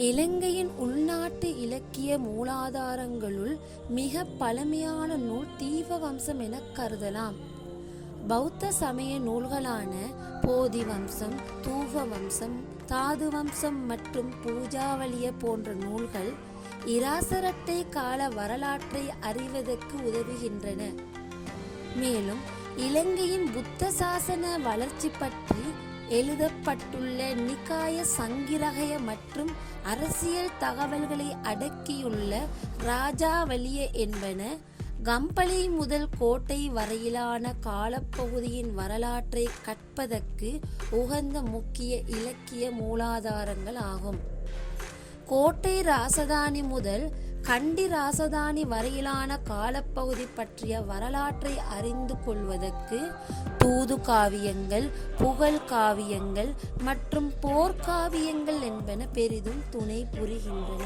இலங்கையின் உள்நாட்டு இலக்கிய மூலாதாரங்களுள் மிக பழமையான நூல் தீபவம்சம் என கருதலாம். பௌத்த சமய நூல்களான போதிவம்சம், தூபவம்சம், தாதுவம்சம் மற்றும் பூஜாவலிய போன்ற நூல்கள் இராசரட்டை கால வரலாற்றை அறிவதற்கு உதவுகின்றன. மேலும் இலங்கையின் புத்த சாசன வளர்ச்சி பற்றி எழுதப்பட்டுள்ள நிகாய சங்கிரகய மற்றும் அரசியல் தகவல்களை அடக்கியுள்ள ராஜாவலிய என்பன கம்பளை முதல் கோட்டை வரையிலான காலப்பகுதியின் வரலாற்றை கற்பதற்கு உகந்த முக்கிய இலக்கிய மூலாதாரங்கள் ஆகும். கோட்டை ராசதானி முதல் கண்டி ராசதானி வரையிலான காலப்பகுதி பற்றிய வரலாற்றை அறிந்து கொள்வதற்கு தூது காவியங்கள், புகழ் காவியங்கள் மற்றும் போர்க்காவியங்கள் என்பன பெரிதும் துணை புரிகின்றன.